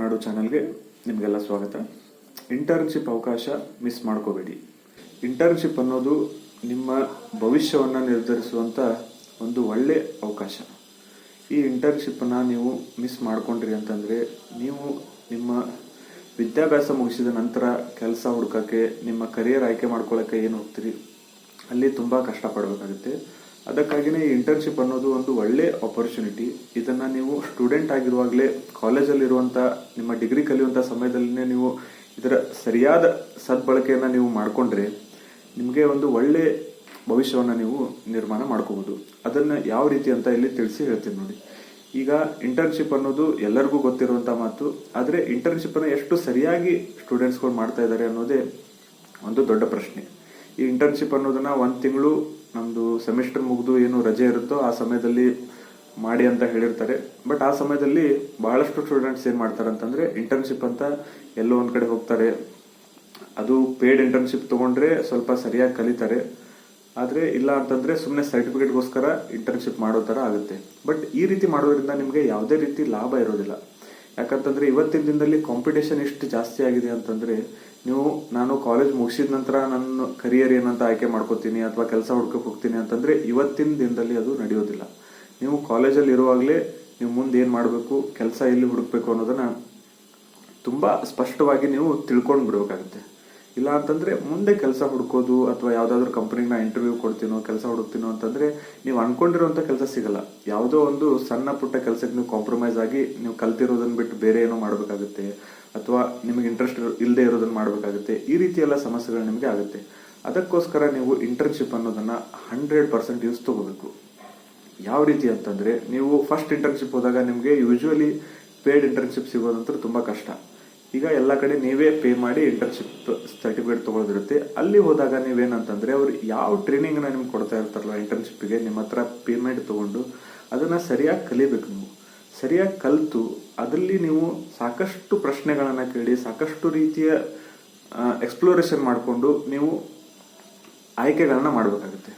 ಕನ್ನಡ ಚಾನಲ್ಗೆ ನಿಮಗೆಲ್ಲ ಸ್ವಾಗತ. ಇಂಟರ್ನ್ಶಿಪ್ ಅವಕಾಶ ಮಿಸ್ ಮಾಡ್ಕೋಬೇಡಿ. ಇಂಟರ್ನ್ಶಿಪ್ ಅನ್ನೋದು ನಿಮ್ಮ ಭವಿಷ್ಯವನ್ನು ನಿರ್ಧರಿಸುವಂಥ ಒಂದು ಒಳ್ಳೆ ಅವಕಾಶ. ಈ ಇಂಟರ್ನ್ಶಿಪ್ಪನ್ನು ನೀವು ಮಿಸ್ ಮಾಡ್ಕೊಂಡ್ರಿ ಅಂತಂದರೆ ನೀವು ನಿಮ್ಮ ವಿದ್ಯಾಭ್ಯಾಸ ಮುಗಿಸಿದ ನಂತರ ಕೆಲಸ ಹುಡುಕೋಕ್ಕೆ, ನಿಮ್ಮ ಕರಿಯರ್ ಆಯ್ಕೆ ಮಾಡ್ಕೊಳ್ಳೋಕ್ಕೆ ಏನು ಹೋಗ್ತೀರಿ ಅಲ್ಲಿ ತುಂಬ ಕಷ್ಟಪಡಬೇಕಾಗುತ್ತೆ. ಅದಕ್ಕಾಗಿಯೇ ಈ ಇಂಟರ್ನ್ಶಿಪ್ ಅನ್ನೋದು ಒಂದು ಒಳ್ಳೆ ಆಪರ್ಚುನಿಟಿ. ಇದನ್ನು ನೀವು ಸ್ಟೂಡೆಂಟ್ ಆಗಿರುವಾಗಲೇ ಕಾಲೇಜಲ್ಲಿರುವಂಥ ನಿಮ್ಮ ಡಿಗ್ರಿ ಕಲಿಯುವಂಥ ಸಮಯದಲ್ಲೇ ನೀವು ಇದರ ಸರಿಯಾದ ಸದ್ಬಳಕೆಯನ್ನು ನೀವು ಮಾಡಿಕೊಂಡ್ರೆ ನಿಮಗೆ ಒಂದು ಒಳ್ಳೆ ಭವಿಷ್ಯವನ್ನು ನೀವು ನಿರ್ಮಾಣ ಮಾಡ್ಕೋಬೋದು. ಅದನ್ನು ಯಾವ ರೀತಿ ಅಂತ ಇಲ್ಲಿ ತಿಳಿಸಿ ಹೇಳ್ತೀನಿ ನೋಡಿ. ಈಗ ಇಂಟರ್ನ್ಶಿಪ್ ಅನ್ನೋದು ಎಲ್ಲರಿಗೂ ಗೊತ್ತಿರುವಂಥ ಮಾತು. ಆದರೆ ಇಂಟರ್ನ್ಶಿಪ್ಪನ್ನು ಎಷ್ಟು ಸರಿಯಾಗಿ ಸ್ಟೂಡೆಂಟ್ಸ್ಗಳು ಮಾಡ್ತಾ ಇದ್ದಾರೆ ಅನ್ನೋದೇ ಒಂದು ದೊಡ್ಡ ಪ್ರಶ್ನೆ. ಈ ಇಂಟರ್ನ್ಶಿಪ್ ಅನ್ನೋದನ್ನ 1 ತಿಂಗಳು ನಮ್ಮದು ಸೆಮಿಸ್ಟರ್ ಮುಗಿದು ಏನು ರಜೆ ಇರುತ್ತೋ ಆ ಸಮಯದಲ್ಲಿ ಮಾಡಿ ಅಂತ ಹೇಳಿರ್ತಾರೆ. ಬಟ್ ಆ ಸಮಯದಲ್ಲಿ ಬಹಳಷ್ಟು ಸ್ಟೂಡೆಂಟ್ಸ್ ಏನು ಮಾಡ್ತಾರೆ ಅಂತಂದರೆ ಇಂಟರ್ನ್ಶಿಪ್ ಅಂತ ಎಲ್ಲೋ ಒಂದು ಕಡೆ ಹೋಗ್ತಾರೆ. ಅದು ಪೇಡ್ ಇಂಟರ್ನ್ಶಿಪ್ ತೊಗೊಂಡ್ರೆ ಸ್ವಲ್ಪ ಸರಿಯಾಗಿ ಕಲಿತಾರೆ. ಆದರೆ ಇಲ್ಲ ಅಂತಂದರೆ ಸುಮ್ಮನೆ ಸರ್ಟಿಫಿಕೇಟ್ಗೋಸ್ಕರ ಇಂಟರ್ನ್ಶಿಪ್ ಮಾಡೋ ಥರ ಆಗುತ್ತೆ. ಬಟ್ ಈ ರೀತಿ ಮಾಡೋದ್ರಿಂದ ನಿಮಗೆ ಯಾವುದೇ ರೀತಿ ಲಾಭ ಇರೋದಿಲ್ಲ. ಯಾಕಂತಂದರೆ ಇವತ್ತಿನ ದಿನದಲ್ಲಿ ಕಾಂಪಿಟೇಷನ್ ಎಷ್ಟು ಜಾಸ್ತಿ ಆಗಿದೆ ಅಂತಂದರೆ ನಾನು ಕಾಲೇಜ್ ಮುಗಿಸಿದ ನಂತರ ನನ್ನ ಕರಿಯರ್ ಏನಂತ ಆಯ್ಕೆ ಮಾಡ್ಕೋತೀನಿ ಅಥವಾ ಕೆಲಸ ಹುಡ್ಕೋಕೆ ಹೋಗ್ತೀನಿ ಅಂತಂದರೆ ಇವತ್ತಿನ ದಿನದಲ್ಲಿ ಅದು ನಡೆಯೋದಿಲ್ಲ. ನೀವು ಕಾಲೇಜಲ್ಲಿ ಇರುವಾಗಲೇ ನೀವು ಮುಂದೆ ಏನು ಮಾಡಬೇಕು, ಕೆಲಸ ಎಲ್ಲಿ ಹುಡುಕ್ಬೇಕು ಅನ್ನೋದನ್ನು ತುಂಬ ಸ್ಪಷ್ಟವಾಗಿ ನೀವು ತಿಳ್ಕೊಂಡು ಬಿಡಬೇಕಾಗುತ್ತೆ. ಇಲ್ಲ ಅಂತಂದರೆ ಮುಂದೆ ಕೆಲಸ ಹುಡ್ಕೋದು ಅಥವಾ ಯಾವುದಾದ್ರೂ ಕಂಪ್ನಿಗೆ ನಾ ಇಂಟರ್ವ್ಯೂ ಕೊಡ್ತೀನೋ ಕೆಲಸ ಹುಡುಕ್ತೀನೋ ಅಂತಂದರೆ ನೀವು ಅನ್ಕೊಂಡಿರೋಂಥ ಕೆಲಸ ಸಿಗಲ್ಲ. ಯಾವುದೋ ಒಂದು ಸಣ್ಣ ಪುಟ್ಟ ಕೆಲಸಕ್ಕೆ ನೀವು ಕಾಂಪ್ರಮೈಸ್ ಆಗಿ ನೀವು ಕಲ್ತಿರೋದನ್ನು ಬಿಟ್ಟು ಬೇರೆ ಏನೋ ಮಾಡಬೇಕಾಗುತ್ತೆ ಅಥವಾ ನಿಮಗೆ ಇಂಟ್ರೆಸ್ಟ್ ಇಲ್ಲದೆ ಇರೋದನ್ನು ಮಾಡಬೇಕಾಗುತ್ತೆ. ಈ ರೀತಿ ಎಲ್ಲ ಸಮಸ್ಯೆಗಳು ನಿಮಗೆ ಆಗುತ್ತೆ. ಅದಕ್ಕೋಸ್ಕರ ನೀವು ಇಂಟರ್ನ್ಶಿಪ್ ಅನ್ನೋದನ್ನು 100% ಯೂಸ್ ತಗೋಬೇಕು. ಯಾವ ರೀತಿ ಅಂತಂದರೆ ನೀವು ಫಸ್ಟ್ ಇಂಟರ್ನ್ಶಿಪ್ ಹೋದಾಗ ನಿಮಗೆ ಯೂಶ್ವಲಿ ಪೇಡ್ ಇಂಟರ್ನ್ಶಿಪ್ ಸಿಗೋದಂತೂ ತುಂಬ ಕಷ್ಟ. ಈಗ ಎಲ್ಲ ಕಡೆ ನೀವೇ ಪೇ ಮಾಡಿ ಇಂಟರ್ನ್ಶಿಪ್ ಸರ್ಟಿಫಿಕೇಟ್ ತೊಗೊಳೋದಿರುತ್ತೆ. ಅಲ್ಲಿ ಹೋದಾಗ ನೀವೇನಂತಂದರೆ ಅವ್ರು ಯಾವ ಟ್ರೈನಿಂಗ್ನ ನಿಮ್ಗೆ ಕೊಡ್ತಾ ಇರ್ತಾರಲ್ಲ ಇಂಟರ್ನ್ಶಿಪ್ಪಿಗೆ, ನಿಮ್ಮ ಹತ್ರ ಪೇಮೆಂಟ್ ತೊಗೊಂಡು ಅದನ್ನು ಸರಿಯಾಗಿ ಕಲಿಬೇಕು. ನೀವು ಸರಿಯಾಗಿ ಕಲಿತು ಅದರಲ್ಲಿ ನೀವು ಸಾಕಷ್ಟು ಪ್ರಶ್ನೆಗಳನ್ನು ಕೇಳಿ ಸಾಕಷ್ಟು ರೀತಿಯ ಎಕ್ಸ್ಪ್ಲೋರೇಷನ್ ಮಾಡಿಕೊಂಡು ನೀವು ಆಯ್ಕೆಗಳನ್ನ ಮಾಡಬೇಕಾಗುತ್ತೆ.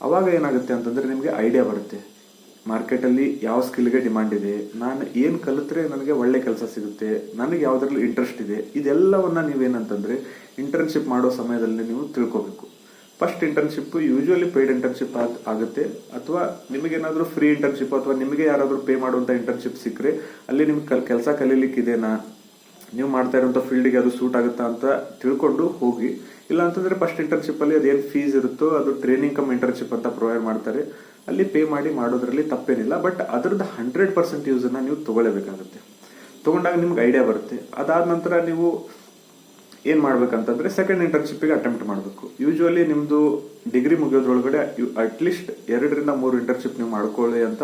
ಅವಾಗ ಏನಾಗುತ್ತೆ ಅಂತಂದರೆ ನಿಮಗೆ ಐಡಿಯಾ ಬರುತ್ತೆ. ಮಾರ್ಕೆಟಲ್ಲಿ ಯಾವ ಸ್ಕಿಲ್ಗೆ ಡಿಮಾಂಡ್ ಇದೆ, ನಾನು ಏನು ಕಲಿತ್ರೆ ನನಗೆ ಒಳ್ಳೆ ಕೆಲಸ ಸಿಗುತ್ತೆ, ನನಗೆ ಯಾವುದ್ರಲ್ಲಿ ಇಂಟ್ರೆಸ್ಟ್ ಇದೆ, ಇದೆಲ್ಲವನ್ನು ನೀವೇನಂತಂದರೆ ಇಂಟರ್ನ್ಶಿಪ್ ಮಾಡೋ ಸಮಯದಲ್ಲಿ ನೀವು ತಿಳ್ಕೊಬೇಕು. First internship usually paid internship ಆಗುತ್ತೆ. ಅಥವಾ ನಿಮಗೇನಾದರೂ ಫ್ರೀ ಇಂಟರ್ನ್ಶಿಪ್ ಅಥವಾ ನಿಮಗೆ ಯಾರಾದರೂ ಪೇ ಮಾಡುವಂಥ ಇಂಟರ್ನ್ಶಿಪ್ ಸಿಕ್ಕರೆ ಅಲ್ಲಿ ನಿಮ್ಗೆ ಕೆಲಸ ಕಲೀಲಿಕ್ಕಿದೆನಾ, ನೀವು ಮಾಡ್ತಾ ಇರೋಂಥ ಫೀಲ್ಡಿಗೆ ಅದು ಸೂಟ್ ಆಗುತ್ತಾ ಅಂತ ತಿಳ್ಕೊಂಡು ಹೋಗಿ. ಇಲ್ಲ ಅಂತಂದರೆ ಫಸ್ಟ್ ಇಂಟರ್ನ್ಶಿಪ್ಪಲ್ಲಿ ಅದೇನು ಫೀಸ್ ಇರುತ್ತೋ ಅದು ಟ್ರೈನಿಂಗ್ ಕಮ್ ಇಂಟರ್ನ್ಶಿಪ್ ಅಂತ ಪ್ರೊವೈಡ್ ಮಾಡ್ತಾರೆ. ಅಲ್ಲಿ ಪೇ ಮಾಡಿ ಮಾಡೋದ್ರಲ್ಲಿ ತಪ್ಪೇನಿಲ್ಲ. ಬಟ್ ಅದರದ್ದು 100% ಯೂಸನ್ನು ನೀವು ತೊಗೊಳ್ಳೇಬೇಕಾಗುತ್ತೆ. ತೊಗೊಂಡಾಗ ನಿಮ್ಗೆ ಐಡಿಯಾ ಬರುತ್ತೆ. ಅದಾದ ನಂತರ ನೀವು ಏನು ಮಾಡ್ಬೇಕಂತಂದರೆ ಸೆಕೆಂಡ್ ಇಂಟರ್ನ್ಶಿಪ್ಪಿಗೆ ಅಟೆಂಪ್ಟ್ ಮಾಡಬೇಕು. ಯೂಶ್ವಲಿ ನಿಮ್ಮದು ಡಿಗ್ರಿ ಮುಗಿಯೋದ್ರೊಳಗಡೆ ಅಟ್ಲೀಸ್ಟ್ 2 ರಿಂದ 3 ಇಂಟರ್ನ್ಶಿಪ್ ನೀವು ಮಾಡ್ಕೊಳ್ಳಿ ಅಂತ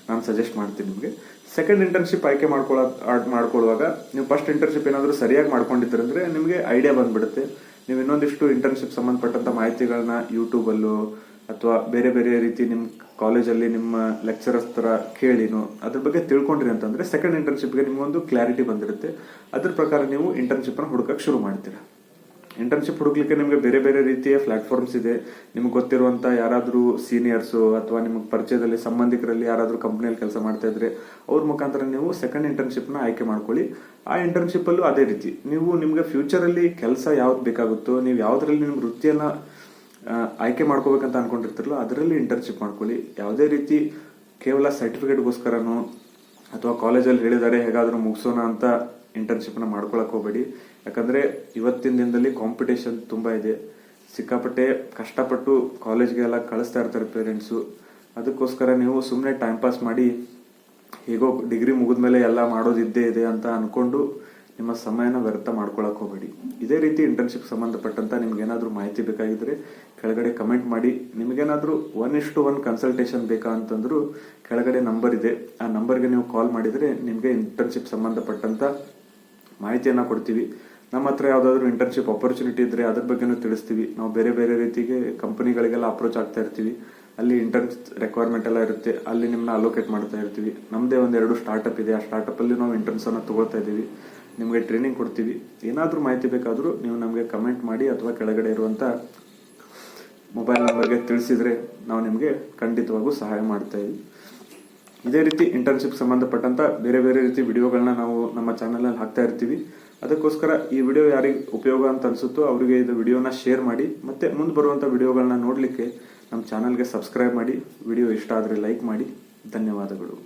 ನಾನು ಸಜೆಸ್ಟ್ ಮಾಡ್ತೀನಿ ನಿಮಗೆ. ಸೆಕೆಂಡ್ ಇಂಟರ್ನ್ಶಿಪ್ ಆಯ್ಕೆ ಮಾಡ್ಕೊಳ್ಳುವಾಗ ನೀವು ಫಸ್ಟ್ ಇಂಟರ್ನ್ಶಿಪ್ ಏನಾದರೂ ಸರಿಯಾಗಿ ಮಾಡ್ಕೊಂಡಿದ್ದೀರಿ ಅಂದರೆ ನಿಮಗೆ ಐಡಿಯಾ ಬಂದ್ಬಿಡುತ್ತೆ. ನೀವು ಇನ್ನೊಂದಿಷ್ಟು ಇಂಟರ್ನ್ಶಿಪ್ ಸಂಬಂಧಪಟ್ಟಂಥ ಮಾಹಿತಿಗಳನ್ನ ಯೂಟ್ಯೂಬಲ್ಲೂ ಅಥವಾ ಬೇರೆ ಬೇರೆ ರೀತಿ ನಿಮ್ಮ ಕಾಲೇಜಲ್ಲಿ ನಿಮ್ಮ ಲೆಕ್ಚರರ್ಸ್ ಥರ ಕೇಳಿನೋ ಅದ್ರ ಬಗ್ಗೆ ತಿಳ್ಕೊಂಡ್ರಿ ಅಂತಂದರೆ ಸೆಕೆಂಡ್ ಇಂಟರ್ನ್ಶಿಪ್ಗೆ ನಿಮಗೊಂದು ಕ್ಲಾರಿಟಿ ಬಂದಿರುತ್ತೆ. ಅದ್ರ ಪ್ರಕಾರ ನೀವು ಇಂಟರ್ನ್ಶಿಪ್ಪನ್ನು ಹುಡುಕಕ್ಕೆ ಶುರು ಮಾಡ್ತೀರಾ. ಇಂಟರ್ನ್ಶಿಪ್ ಹುಡುಕ್ಲಿಕ್ಕೆ ನಿಮಗೆ ಬೇರೆ ಬೇರೆ ರೀತಿಯ ಪ್ಲಾಟ್ಫಾರ್ಮ್ಸ್ ಇದೆ. ನಿಮ್ಗೆ ಗೊತ್ತಿರುವಂಥ ಯಾರಾದರೂ ಸೀನಿಯರ್ಸು ಅಥವಾ ನಿಮಗೆ ಪರಿಚಯದಲ್ಲಿ ಸಂಬಂಧಿಕರಲ್ಲಿ ಯಾರಾದರೂ ಕಂಪ್ನಿಯಲ್ಲಿ ಕೆಲಸ ಮಾಡ್ತಾ ಇದ್ರೆ ಅವ್ರ ಮುಖಾಂತರ ನೀವು ಸೆಕೆಂಡ್ ಇಂಟರ್ನ್ಶಿಪ್ನ ಆಯ್ಕೆ ಮಾಡ್ಕೊಳ್ಳಿ. ಆ ಇಂಟರ್ನ್ಶಿಪ್ಪಲ್ಲೂ ಅದೇ ರೀತಿ ನೀವು ನಿಮಗೆ ಫ್ಯೂಚರಲ್ಲಿ ಕೆಲಸ ಯಾವ್ದು ಬೇಕಾಗುತ್ತೋ, ನೀವು ಯಾವುದರಲ್ಲಿ ನಿಮ್ಮ ವೃತ್ತಿಯನ್ನು ಆಯ್ಕೆ ಮಾಡ್ಕೋಬೇಕಂತ ಅನ್ಕೊಂಡಿರ್ತಿರಲ್ಲ ಅದರಲ್ಲಿ ಇಂಟರ್ನ್ಶಿಪ್ ಮಾಡ್ಕೊಳ್ಳಿ. ಯಾವುದೇ ರೀತಿ ಕೇವಲ ಸರ್ಟಿಫಿಕೇಟ್ಗೋಸ್ಕರನೋ ಅಥವಾ ಕಾಲೇಜಲ್ಲಿ ಹೇಳಿದರೆ ಹೇಗಾದರೂ ಮುಗಿಸೋಣ ಅಂತ ಇಂಟರ್ನ್ಶಿಪ್ನ ಮಾಡ್ಕೊಳಕ್ಕೆ ಹೋಗಬೇಡಿ. ಯಾಕಂದರೆ ಇವತ್ತಿನ ದಿನದಲ್ಲಿ ಕಾಂಪಿಟೇಷನ್ ತುಂಬ ಇದೆ. ಸಿಕ್ಕಾಪಟ್ಟೆ ಕಷ್ಟಪಟ್ಟು ಕಾಲೇಜ್ಗೆಲ್ಲ ಕಳಿಸ್ತಾ ಇರ್ತಾರೆ ಪೇರೆಂಟ್ಸು. ಅದಕ್ಕೋಸ್ಕರ ನೀವು ಸುಮ್ಮನೆ ಟೈಮ್ ಪಾಸ್ ಮಾಡಿ ಹೇಗೋ ಡಿಗ್ರಿ ಮುಗಿದ್ಮೇಲೆ ಎಲ್ಲ ಮಾಡೋದಿದ್ದೇ ಇದೆ ಅಂತ ಅಂದ್ಕೊಂಡು ನಿಮ್ಮ ಸಮಯನ ವ್ಯರ್ಥ ಮಾಡ್ಕೊಳಕ್ಕೆ ಹೋಗಬೇಡಿ. ಇದೇ ರೀತಿ ಇಂಟರ್ನ್ಶಿಪ್ ಸಂಬಂಧಪಟ್ಟಂತ ನಿಮ್ಗೇನಾದರೂ ಮಾಹಿತಿ ಬೇಕಾಗಿದ್ರೆ ಕೆಳಗಡೆ ಕಮೆಂಟ್ ಮಾಡಿ. ನಿಮಗೇನಾದರೂ 1:1 ಕನ್ಸಲ್ಟೇಷನ್ ಬೇಕಾ ಅಂತಂದ್ರೂ ಕೆಳಗಡೆ ನಂಬರ್ ಇದೆ. ಆ ನಂಬರ್ಗೆ ನೀವು ಕಾಲ್ ಮಾಡಿದರೆ ನಿಮಗೆ ಇಂಟರ್ನ್ಶಿಪ್ ಸಂಬಂಧಪಟ್ಟಂತ ಮಾಹಿತಿಯನ್ನು ಕೊಡ್ತೀವಿ. ನಮ್ಮ ಹತ್ರ ಯಾವುದಾದ್ರೂ ಇಂಟರ್ನ್ಶಿಪ್ ಆಪರ್ಚುನಿಟಿ ಇದ್ದರೆ ಅದ್ರ ಬಗ್ಗೆನೂ ತಿಳಿಸ್ತೀವಿ. ನಾವು ಬೇರೆ ಬೇರೆ ರೀತಿಗೆ ಕಂಪನಿಗಳಿಗೆಲ್ಲ ಅಪ್ರೋಚ್ ಆಗ್ತಾ ಇರ್ತೀವಿ. ಅಲ್ಲಿ ಇಂಟರ್ನ್ ರಿಕ್ವೈರ್ಮೆಂಟ್ ಎಲ್ಲ ಇರುತ್ತೆ. ಅಲ್ಲಿ ನಿಮ್ಮನ್ನ ಅಲೋಕೇಟ್ ಮಾಡ್ತಾ ಇರ್ತೀವಿ. ನಮ್ಮದೇ 1-2 ಸ್ಟಾರ್ಟಪ್ ಇದೆ. ಆ ಸ್ಟಾರ್ಟಪ್ಪಲ್ಲಿ ನಾವು ಇಂಟರ್ನ್ಸನ್ನು ತೊಗೊಳ್ತಾ ಇದ್ದೀವಿ. ನಿಮಗೆ ಟ್ರೈನಿಂಗ್ ಕೊಡ್ತೀವಿ. ಏನಾದರೂ ಮಾಹಿತಿ ಬೇಕಾದರೂ ನೀವು ನಮಗೆ ಕಮೆಂಟ್ ಮಾಡಿ ಅಥವಾ ಕೆಳಗಡೆ ಇರುವಂಥ ಮೊಬೈಲ್ ನಂಬರ್ಗೆ ತಿಳಿಸಿದರೆ ನಾವು ನಿಮಗೆ ಖಂಡಿತವಾಗೂ ಸಹಾಯ ಮಾಡ್ತಾ ಇದ್ದೀವಿ. ಇದೇ ರೀತಿ ಇಂಟರ್ನ್ಶಿಪ್ ಸಂಬಂಧಪಟ್ಟಂತ ಬೇರೆ ಬೇರೆ ರೀತಿ ವಿಡಿಯೋಗಳನ್ನ ನಾವು ನಮ್ಮ ಚಾನಲಲ್ಲಿ ಹಾಕ್ತಾ ಇರ್ತೀವಿ. ಅದಕ್ಕೋಸ್ಕರ ಈ ವಿಡಿಯೋ ಯಾರಿಗೆ ಉಪಯೋಗ ಅಂತ ಅನ್ಸುತ್ತೋ ಅವರಿಗೆ ಇದು ವಿಡಿಯೋನ ಶೇರ್ ಮಾಡಿ. ಮತ್ತೆ ಮುಂದೆ ಬರುವಂಥ ವಿಡಿಯೋಗಳನ್ನ ನೋಡಲಿಕ್ಕೆ ನಮ್ಮ ಚಾನಲ್ಗೆ ಸಬ್ಸ್ಕ್ರೈಬ್ ಮಾಡಿ. ವಿಡಿಯೋ ಇಷ್ಟ ಆದರೆ ಲೈಕ್ ಮಾಡಿ. ಧನ್ಯವಾದಗಳು.